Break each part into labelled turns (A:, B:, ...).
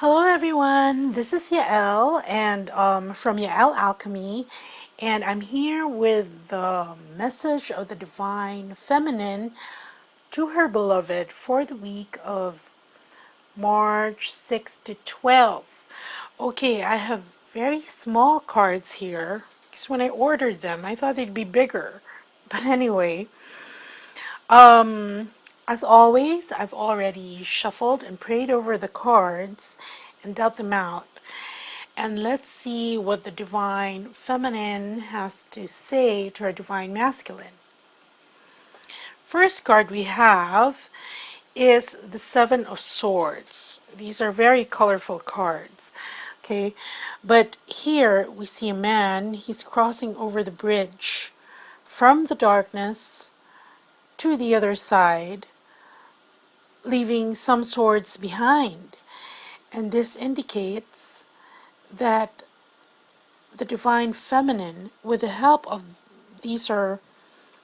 A: Hello everyone, this is Yael and from Yael Alchemy, and I'm here with the message of the Divine Feminine to her beloved for the week of March 6 to 12. Okay, I have very small cards here because when I ordered them I thought they'd be bigger, but anyway, as always, I've already shuffled and prayed over the cards and dealt them out. And let's see what the Divine Feminine has to say to our Divine Masculine. First card we have is the Seven of Swords. These are very colorful cards. Okay, but here we see a man. He's crossing over the bridge from the darkness to the other side, leaving some swords behind. And this indicates that the Divine Feminine, with the help of these are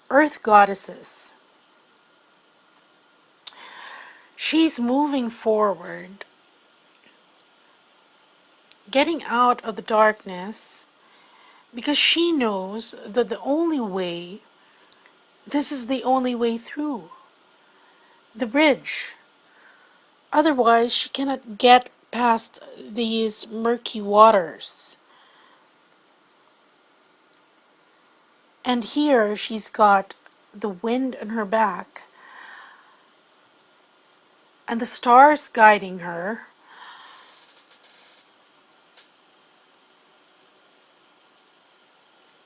A: earth goddesses, she's moving forward, getting out of the darkness, because she knows that this is the only way through the bridge. Otherwise, she cannot get past these murky waters. And here she's got the wind in her back and the stars guiding her.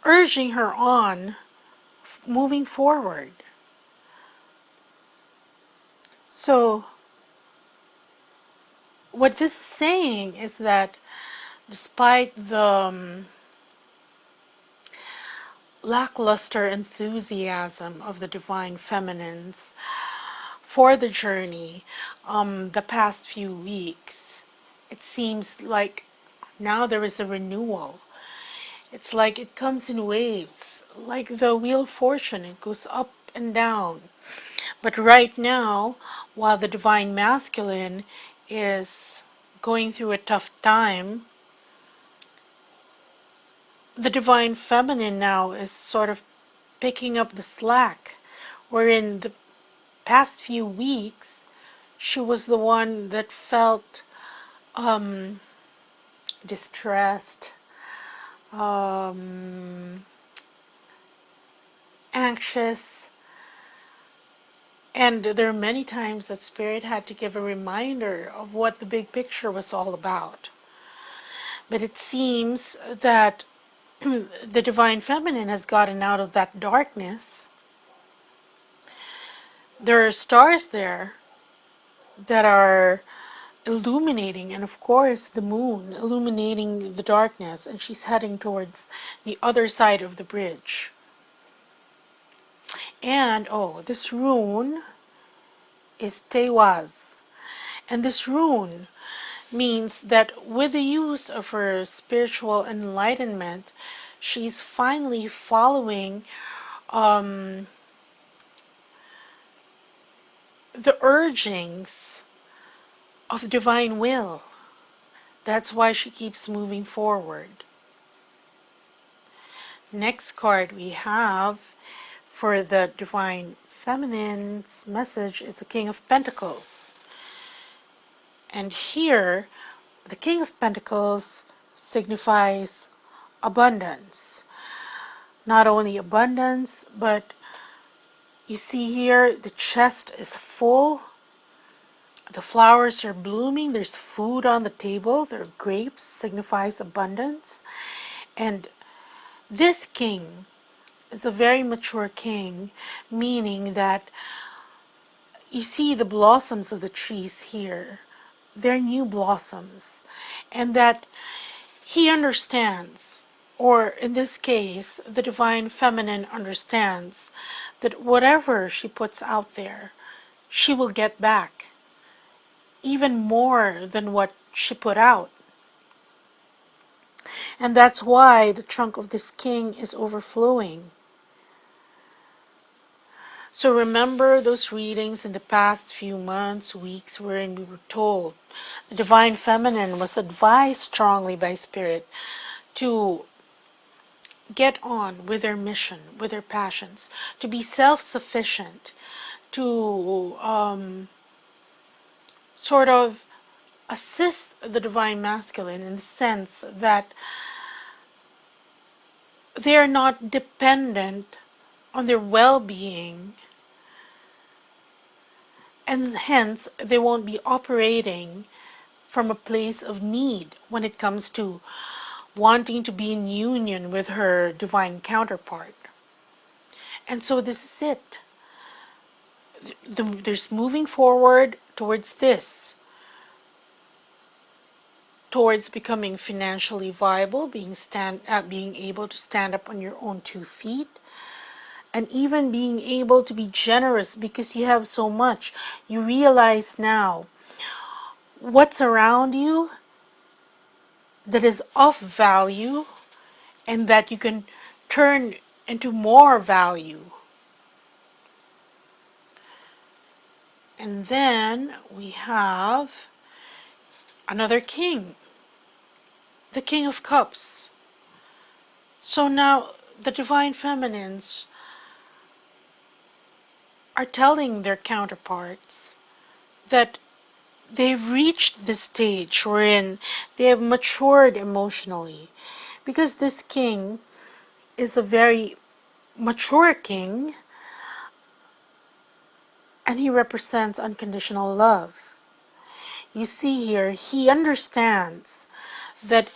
A: Urging her on, moving forward. So, what this is saying is that despite the lackluster enthusiasm of the Divine Feminines for the journey, the past few weeks, it seems like now there is a renewal. It's like it comes in waves, like the Wheel of Fortune, it goes up and down. But right now, while the Divine Masculine is going through a tough time, the Divine Feminine now is sort of picking up the slack, wherein the past few weeks, she was the one that felt distressed, anxious, and there are many times that Spirit had to give a reminder of what the big picture was all about. But it seems that the Divine Feminine has gotten out of that darkness. There are stars there that are illuminating, and of course the moon illuminating the darkness, and she's heading towards the other side of the bridge. And this rune is Tewaz, and this rune means that with the use of her spiritual enlightenment, she's finally following the urgings of divine will. That's why she keeps moving forward. Next card we have for the Divine Feminine's message is the King of Pentacles. And here, the King of Pentacles signifies abundance. Not only abundance, but you see here the chest is full. The flowers are blooming. There's food on the table. There are grapes, signifies abundance. And this king is a very mature king, meaning that you see the blossoms of the trees here. They're new blossoms. And that he understands, or in this case, the Divine Feminine understands that whatever she puts out there, she will get back. Even more than what she put out. And that's why the trunk of this king is overflowing. So remember those readings in the past few months, weeks, wherein we were told the Divine Feminine was advised strongly by Spirit to get on with their mission, with their passions, to be self-sufficient, to sort of assist the Divine Masculine in the sense that they are not dependent on their well-being, and hence they won't be operating from a place of need when it comes to wanting to be in union with her divine counterpart. And so this is it. There's moving forward towards this, towards becoming financially viable, being able to stand up on your own 2 feet, and even being able to be generous because you have so much. You realize now what's around you that is of value and that you can turn into more value. And then we have another king, the King of Cups. So now the Divine Feminines are telling their counterparts that they've reached this stage wherein they have matured emotionally, because this king is a very mature king and he represents unconditional love. You see here, he understands that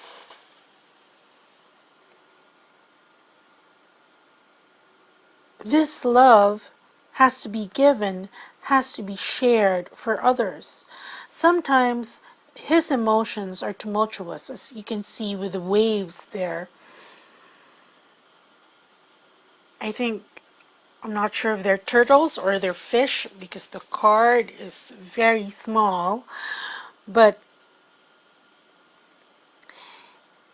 A: this love has to be given, has to be shared for others. Sometimes his emotions are tumultuous, as you can see with the waves there. I'm not sure if they're turtles or they're fish because the card is very small, but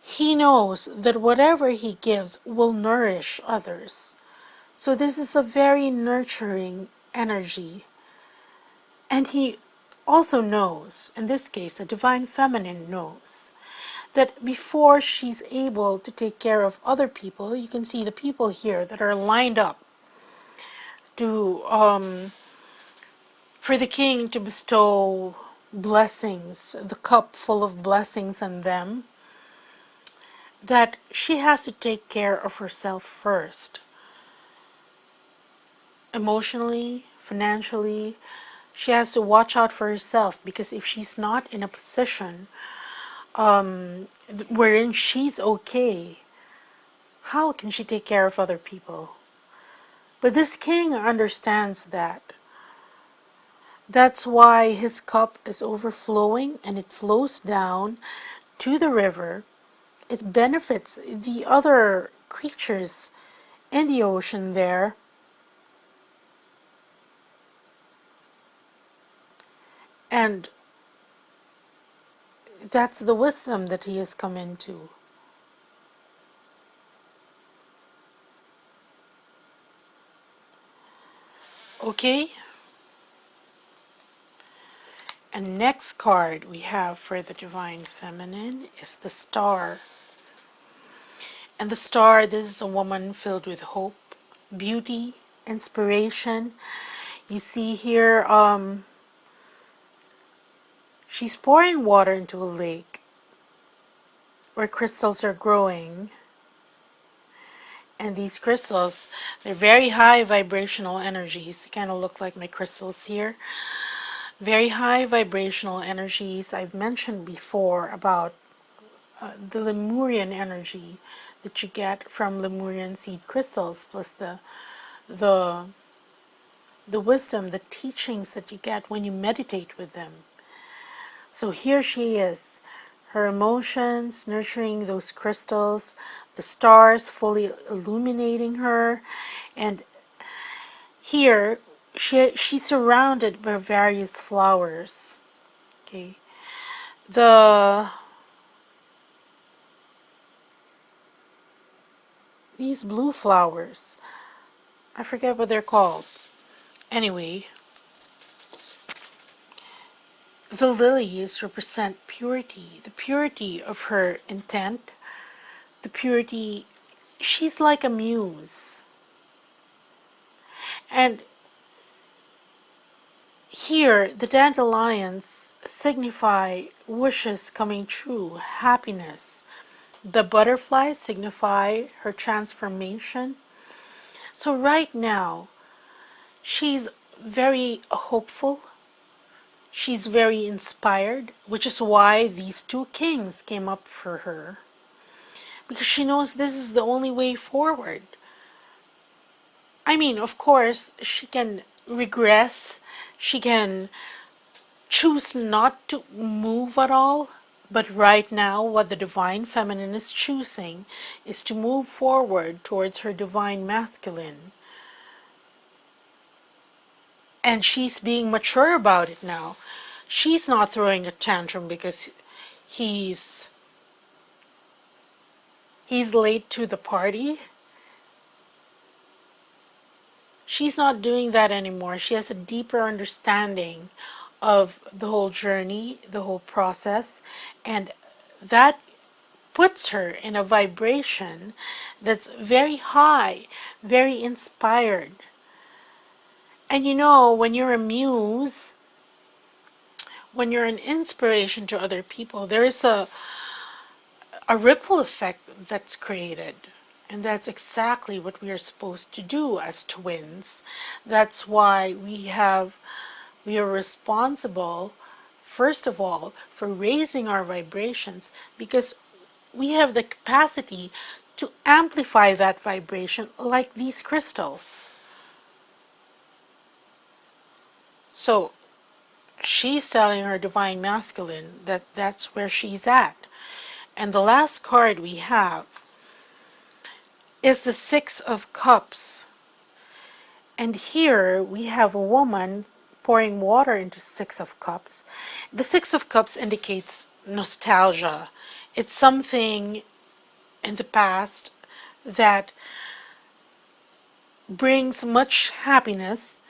A: he knows that whatever he gives will nourish others. So this is a very nurturing energy. And he also knows, in this case, the Divine Feminine knows, that before she's able to take care of other people, you can see the people here that are lined up to for the king to bestow blessings, the cup full of blessings on them, that she has to take care of herself first. Emotionally, financially, she has to watch out for herself, because if she's not in a position wherein she's okay, how can she take care of other people? But this king understands that. That's why his cup is overflowing and it flows down to the river. It benefits the other creatures in the ocean there. And that's the wisdom that he has come into. Okay? And next card we have for the Divine Feminine is the Star. And the Star, this is a woman filled with hope, beauty, inspiration. You see here, she's pouring water into a lake where crystals are growing. And these crystals, they're very high vibrational energies. They kind of look like my crystals here. Very high vibrational energies. I've mentioned before about the Lemurian energy that you get from Lemurian seed crystals, plus the wisdom, the teachings that you get when you meditate with them. So here she is, her emotions nurturing those crystals, the stars fully illuminating her, and here she's surrounded by various flowers. Okay, these blue flowers, I forget what they're called. Anyway, the lilies represent purity, the purity of her intent, the purity. She's like a muse. And here, the dandelions signify wishes coming true, happiness. The butterflies signify her transformation. So right now, she's very hopeful. She's very inspired, which is why these two kings came up for her. Because she knows this is the only way forward. I mean, of course, she can regress. She can choose not to move at all. But right now, what the Divine Feminine is choosing is to move forward towards her Divine Masculine. And she's being mature about it now. She's not throwing a tantrum because he's late to the party. She's not doing that anymore. She has a deeper understanding of the whole journey, the whole process, and that puts her in a vibration that's very high, very inspired. And you know, when you're a muse, when you're an inspiration to other people, there is a ripple effect that's created. And that's exactly what we are supposed to do as twins. That's why we are responsible, first of all, for raising our vibrations, because we have the capacity to amplify that vibration like these crystals. So she's telling her Divine Masculine that that's where she's at. And the last card we have is the Six of Cups. And here we have a woman pouring water into Six of Cups. The Six of Cups indicates nostalgia. It's something in the past that brings much happiness,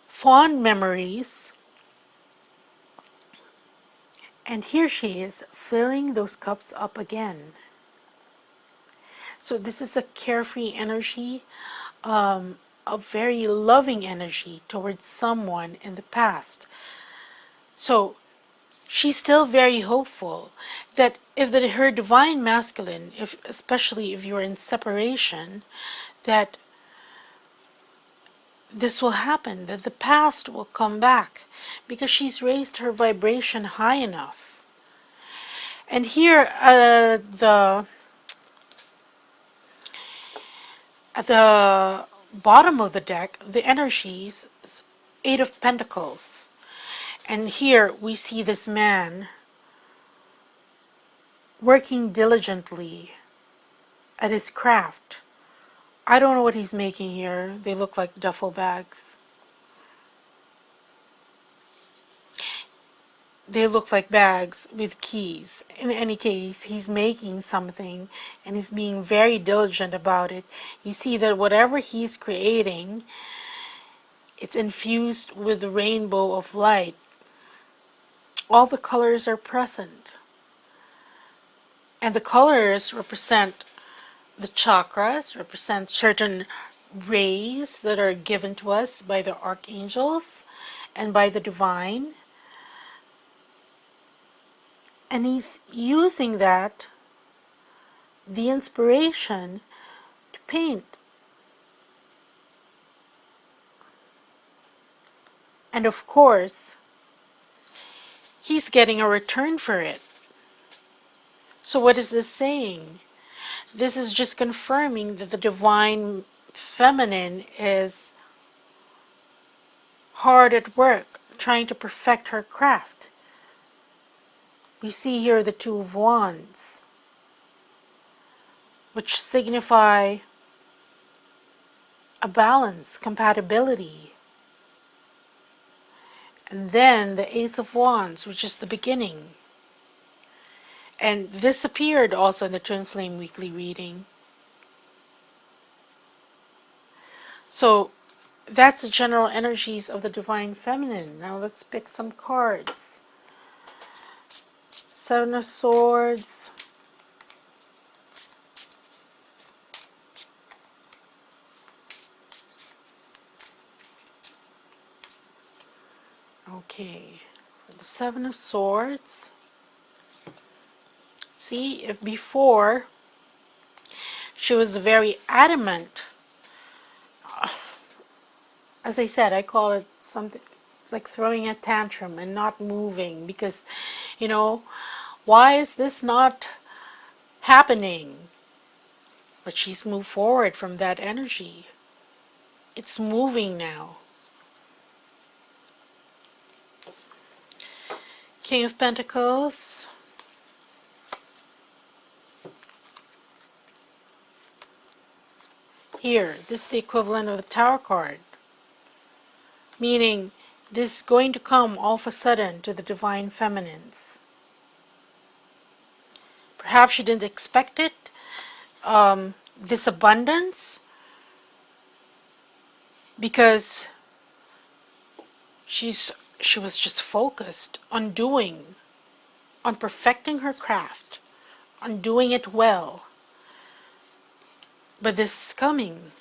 A: fond memories. And here she is filling those cups up again. So this is a carefree energy, a very loving energy towards someone in the past. So she's still very hopeful that if her Divine Masculine, especially if you're in separation, that this will happen, that the past will come back, because she's raised her vibration high enough. And here, at the bottom of the deck, the energies, Eight of Pentacles. And here we see this man working diligently at his craft. I don't know what he's making here. They look like duffel bags. They look like bags with keys. In any case, he's making something and he's being very diligent about it. You see that whatever he's creating, it's infused with the rainbow of light. All the colors are present. And the colors represent the chakras, represent certain rays that are given to us by the archangels and by the divine. And he's using that, the inspiration, to paint. And of course, he's getting a return for it. So what is this saying? This is just confirming that the Divine Feminine is hard at work, trying to perfect her craft. We see here the Two of Wands, which signify a balance, compatibility. And then the Ace of Wands, which is the beginning. And this appeared also in the Twin Flame Weekly reading. So that's the general energies of the Divine Feminine. Now let's pick some cards. Seven of Swords. Okay, for the Seven of Swords. See, if before she was very adamant, as I said, I call it something like throwing a tantrum and not moving because, you know, why is this not happening? But she's moved forward from that energy. It's moving now. King of Pentacles. Here, this is the equivalent of the Tower card. Meaning, this is going to come all of a sudden to the Divine Feminines. Perhaps she didn't expect it. This abundance. Because she was just focused on doing, on perfecting her craft, on doing it well. But this is coming.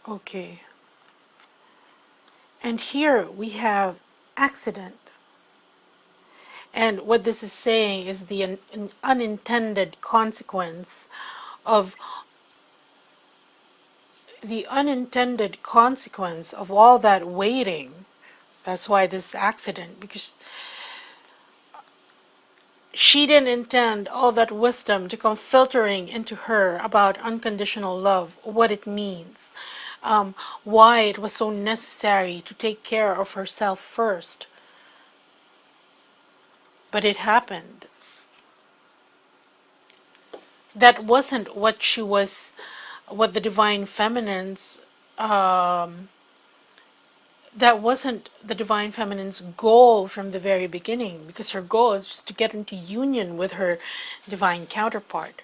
A: Okay. And here we have accident. And what this is saying is an unintended consequence of all that waiting. That's why this accident, because she didn't intend all that wisdom to come filtering into her about unconditional love, what it means, why it was so necessary to take care of herself first. But it happened. That wasn't what the Divine Feminines, that wasn't the Divine Feminine's goal from the very beginning, because her goal is just to get into union with her divine counterpart.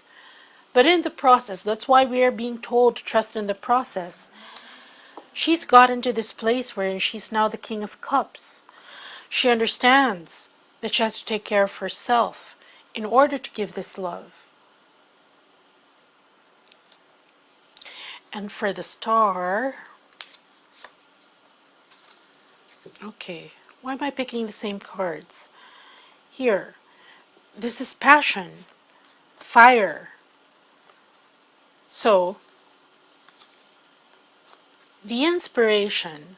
A: But in the process, that's why we are being told to trust in the process. She's gotten to this place where she's now the King of Cups. She understands that she has to take care of herself in order to give this love. And for the Star, okay, why am I picking the same cards? Here, this is passion, fire. So, the inspiration,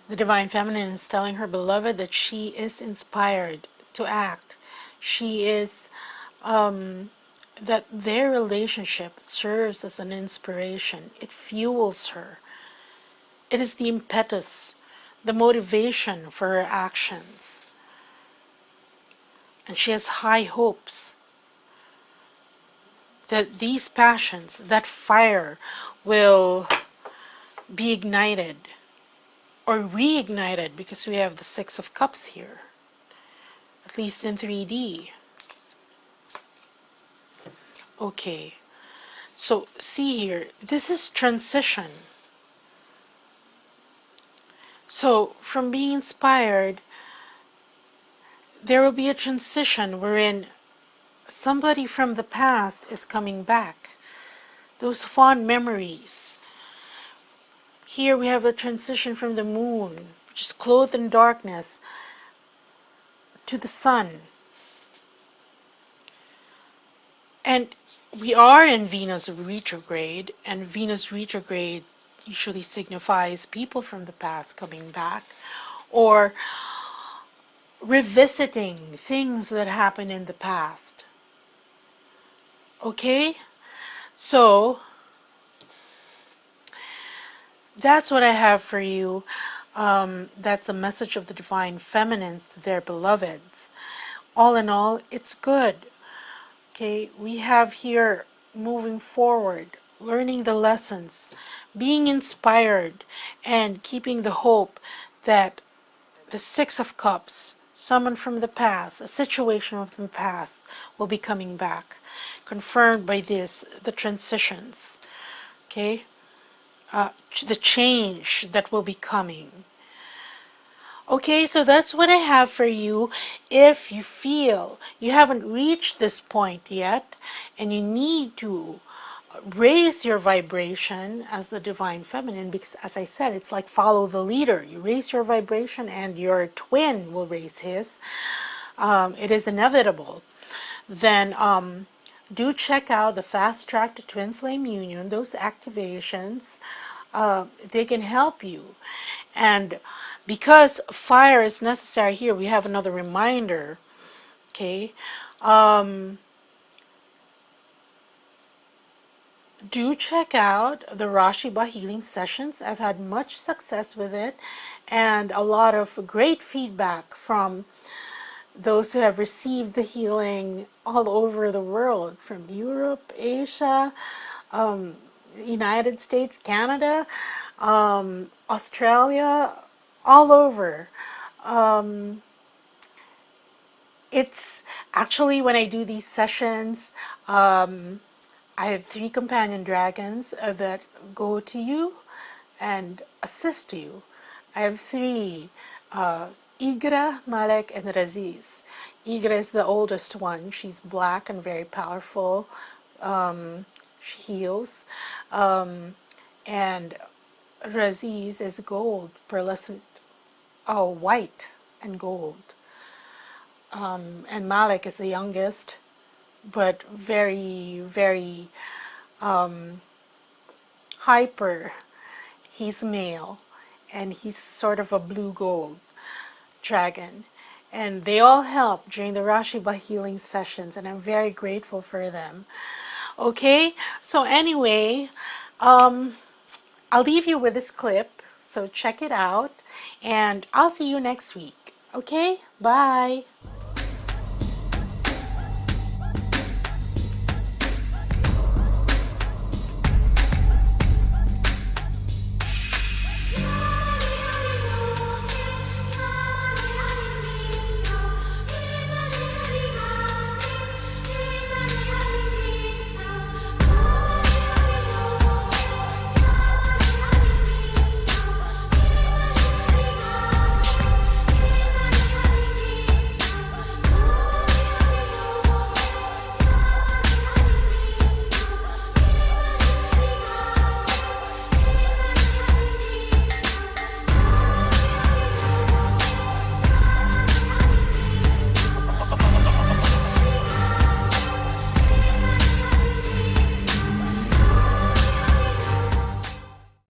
A: the Divine Feminine is telling her beloved that she is inspired to act. She is, that their relationship serves as an inspiration. It fuels her. It is the impetus, the motivation for her actions. And she has high hopes that these passions, that fire, will be ignited or reignited, because we have the Six of Cups here, at least in 3D. Okay, so see here, this is transition. So from being inspired, there will be a transition wherein somebody from the past is coming back. Those fond memories. Here we have a transition from the moon, which is clothed in darkness, to the sun. And we are in Venus retrograde, and Venus retrograde usually signifies people from the past coming back, or revisiting things that happened in the past. Okay? So, that's what I have for you. That's the message of the Divine Feminines to their beloveds. All in all, it's good. Okay, we have here moving forward, learning the lessons, being inspired, and keeping the hope that the Six of Cups, someone from the past, a situation from the past will be coming back, confirmed by the transitions, okay? The change that will be coming. Okay, so that's what I have for you. If you feel you haven't reached this point yet and you need to raise your vibration as the divine feminine, because as I said, it's like follow the leader. You raise your vibration and your twin will raise his. It is inevitable. Then do check out the Fast Track to Twin Flame Union. Those activations, they can help you. And because fire is necessary here, we have another reminder, okay? Do check out the RASHEEBA Healing Sessions. I've had much success with it and a lot of great feedback from those who have received the healing all over the world, from Europe, Asia, United States, Canada, Australia, all over. It's actually, when I do these sessions, I have 3 companion dragons that go to you and assist you. I have 3, Igra, Malek, and Raziz. Igra is the oldest one. She's black and very powerful. She heals. And Raziz is gold, pearlescent, white and gold. And Malik is the youngest, but very, very hyper. He's male, and he's sort of a blue gold dragon. And they all help during the RASHEEBA healing sessions, and I'm very grateful for them. Okay, so anyway, I'll leave you with this clip, so check it out, and I'll see you next week. Okay, bye.